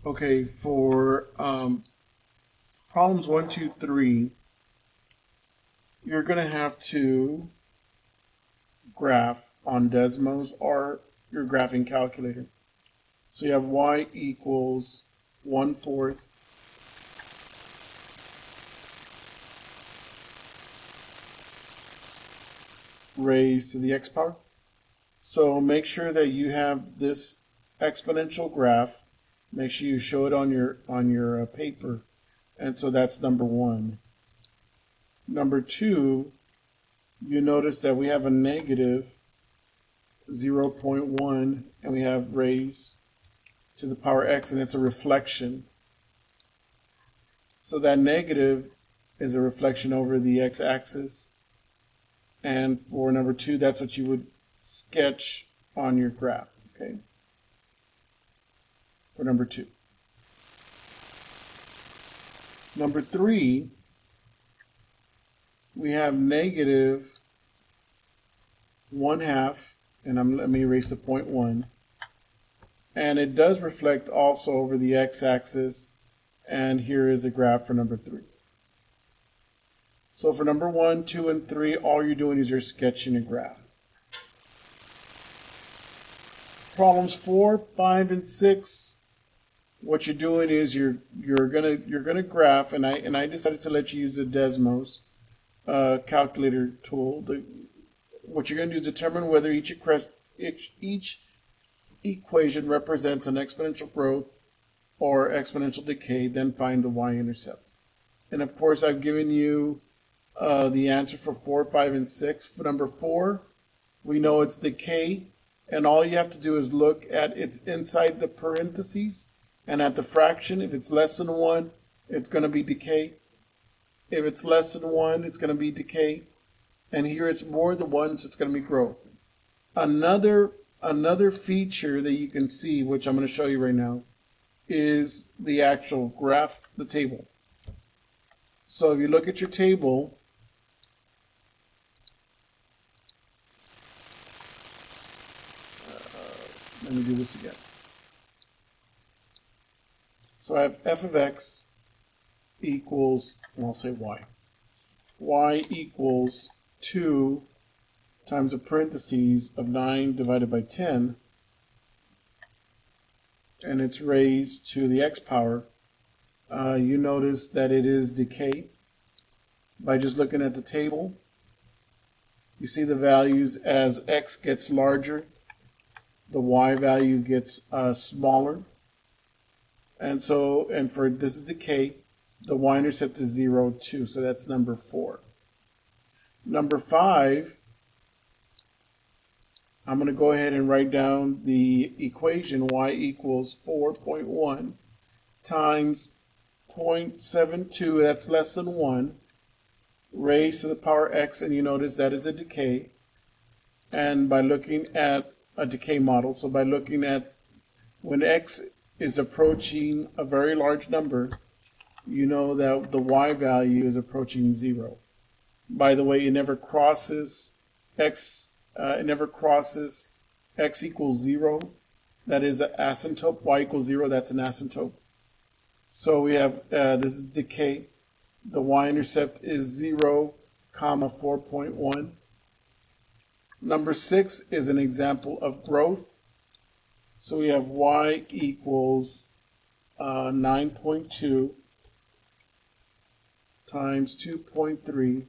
Okay, for problems 1, 2, 3, you're going to have to graph on Desmos or your graphing calculator. So you have y equals 1/4 raised to the x power. So make sure that you have this exponential graph. Make sure you show it on your paper. And so that's number 1. Number 2, you notice that we have a negative 0.1 and we have raised to the power x, and it's a reflection. So that negative is a reflection over the x-axis. And for number 2, that's what you would sketch on your graph, okay? For number 2. Number 3, we have negative 1/2, and let me erase the 0.1. And it does reflect also over the x-axis, and here is a graph for number 3. So for number 1, 2, and 3, all you're doing is you're sketching a graph. Problems 4, 5, and 6, what you're doing is you're gonna graph, and I decided to let you use the Desmos calculator tool. What you're going to do is determine whether each equation represents an exponential growth or exponential decay, then find the y-intercept. And of course, I've given you the answer for 4, 5, and 6. For number 4, we know it's decay, and all you have to do is look at it's inside the parentheses and at the fraction. If it's less than 1, it's going to be decay. If it's less than 1, it's going to be decay. And here it's more than 1, so it's going to be growth. Another feature that you can see, which I'm going to show you right now, is the actual graph, the table. So if you look at your table, let me do this again. So I have f of x equals, and I'll say y. Y equals 2 times the parentheses of 9 divided by 10, and it's raised to the x power. You notice that it is decay by just looking at the table. You see the values as x gets larger, the y value gets smaller. And for this is decay, the y-intercept is 0, 2, so that's number 4. Number 5, I'm going to go ahead and write down the equation y equals 4.1 times 0.72, that's less than 1, raised to the power x, and you notice that is a decay. And by looking at a decay model, so by looking at when x is approaching a very large number, you know that the y value is approaching 0. By the way, it never crosses x. It never crosses x equals 0. That is an asymptote. Y equals 0. That's an asymptote. So we have this is decay. The y-intercept is 0, 4.1. Number 6 is an example of growth. So we have y equals 9.2 times 2.3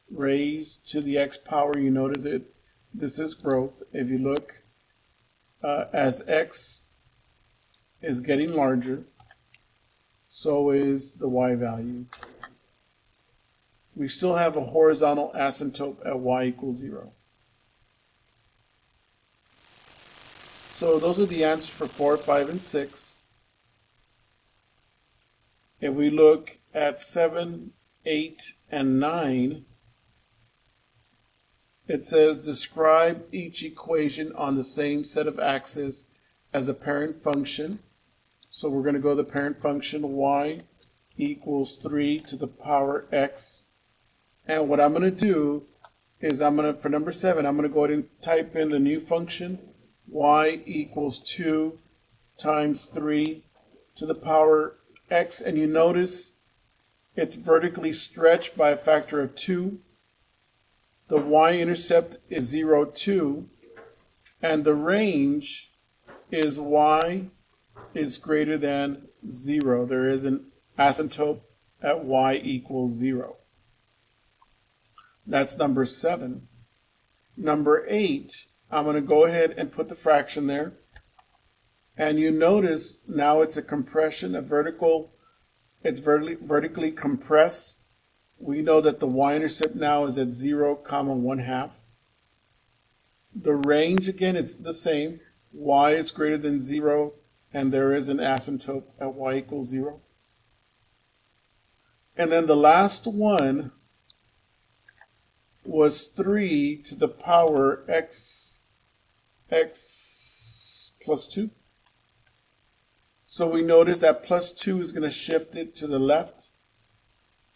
raised to the x power. You notice it. This is growth. If you look, as x is getting larger, so is the y value. We still have a horizontal asymptote at y equals 0. So those are the answers for 4, 5, and 6. If we look at 7, 8, and 9, it says describe each equation on the same set of axes as a parent function. So we're going to go to the parent function y equals 3 to the power x. And what I'm going to do is for number 7, I'm going to go ahead and type in the new function y equals 2 times 3 to the power x, and you notice it's vertically stretched by a factor of 2. The y-intercept is 0, 2, and the range is y is greater than 0. There is an asymptote at y equals 0. That's number 7. Number 8, I'm going to go ahead and put the fraction there. And you notice now it's a compression, it's vertically compressed. We know that the y-intercept now is at 0, 1/2. The range, again, it's the same. Y is greater than 0, and there is an asymptote at y equals 0. And then the last one was 3 to the power x plus 2. So we notice that plus 2 is going to shift it to the left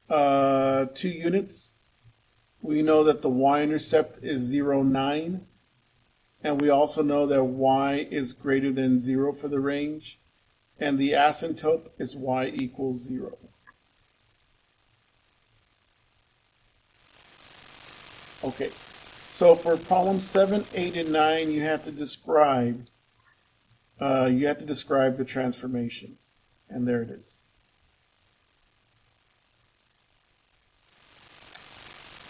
2 units. We know that the y-intercept is 0, 9. And we also know that y is greater than 0 for the range. And the asymptote is y equals 0. Okay, so for problem 7, 8, and 9, you have to describe the transformation. And there it is.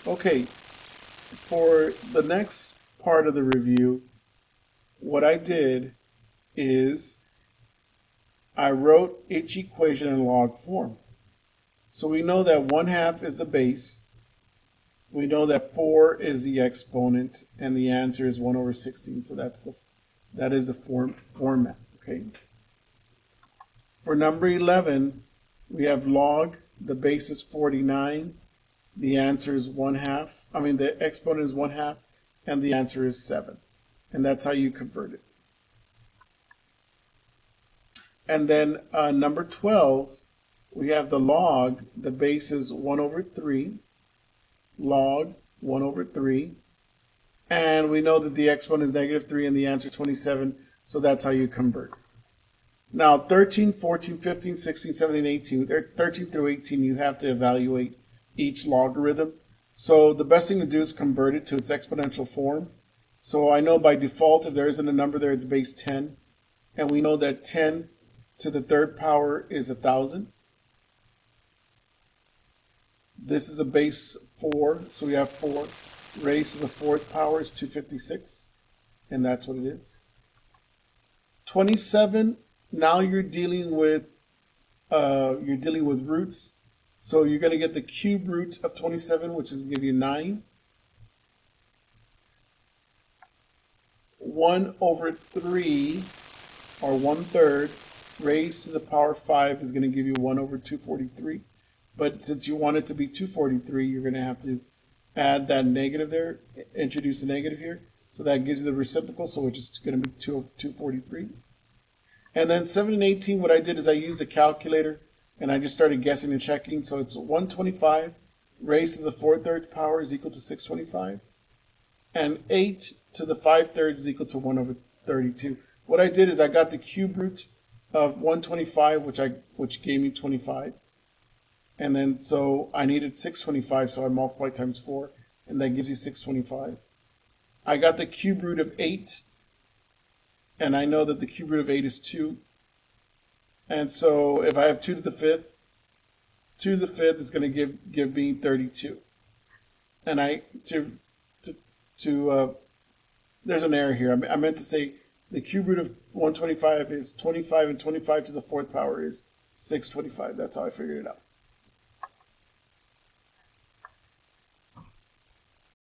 Okay, for the next part of the review, what I did is I wrote each equation in log form. So we know that 1/2 is the base. We know that 4 is the exponent, and the answer is 1/16. So that is the format. Okay. For number 11, we have log. The base is 49. The answer is 1/2. The exponent is 1/2, and the answer is 7. And that's how you convert it. And then number 12, we have the log. The base is 1/3. Log 1/3. And we know that the exponent is -3 and the answer 27. So that's how you convert. Now 13, 14, 15, 16, 17, 18. 13 through 18, you have to evaluate each logarithm. So the best thing to do is convert it to its exponential form. So I know by default if there isn't a number there, it's base 10. And we know that 10 to the third power is 1,000. This is a base 4, so we have 4. Raised to the fourth power is 256, and that's what it is. 27, now you're dealing with roots. So you're going to get the cube root of 27, which is going to give you 9. 1/3, or 1/3, raised to the power 5 is going to give you 1/243. But since you want it to be 243, you're going to have to add that negative there, introduce a negative here. So that gives you the reciprocal, so which is going to be 243. And then 7 and 18, what I did is I used a calculator, and I just started guessing and checking. So it's 125 raised to the 4/3 power is equal to 625. And 8 to the 5/3 is equal to 1/32. What I did is I got the cube root of 125, which gave me 25. And then so I needed 625, so I multiplied times 4, and that gives you 625. I got the cube root of 8, and I know that the cube root of 8 is 2. And so if I have 2 to the 5th, 2 to the 5th is going to give me 32. And there's an error here. I meant to say the cube root of 125 is 25, and 25 to the 4th power is 625. That's how I figured it out.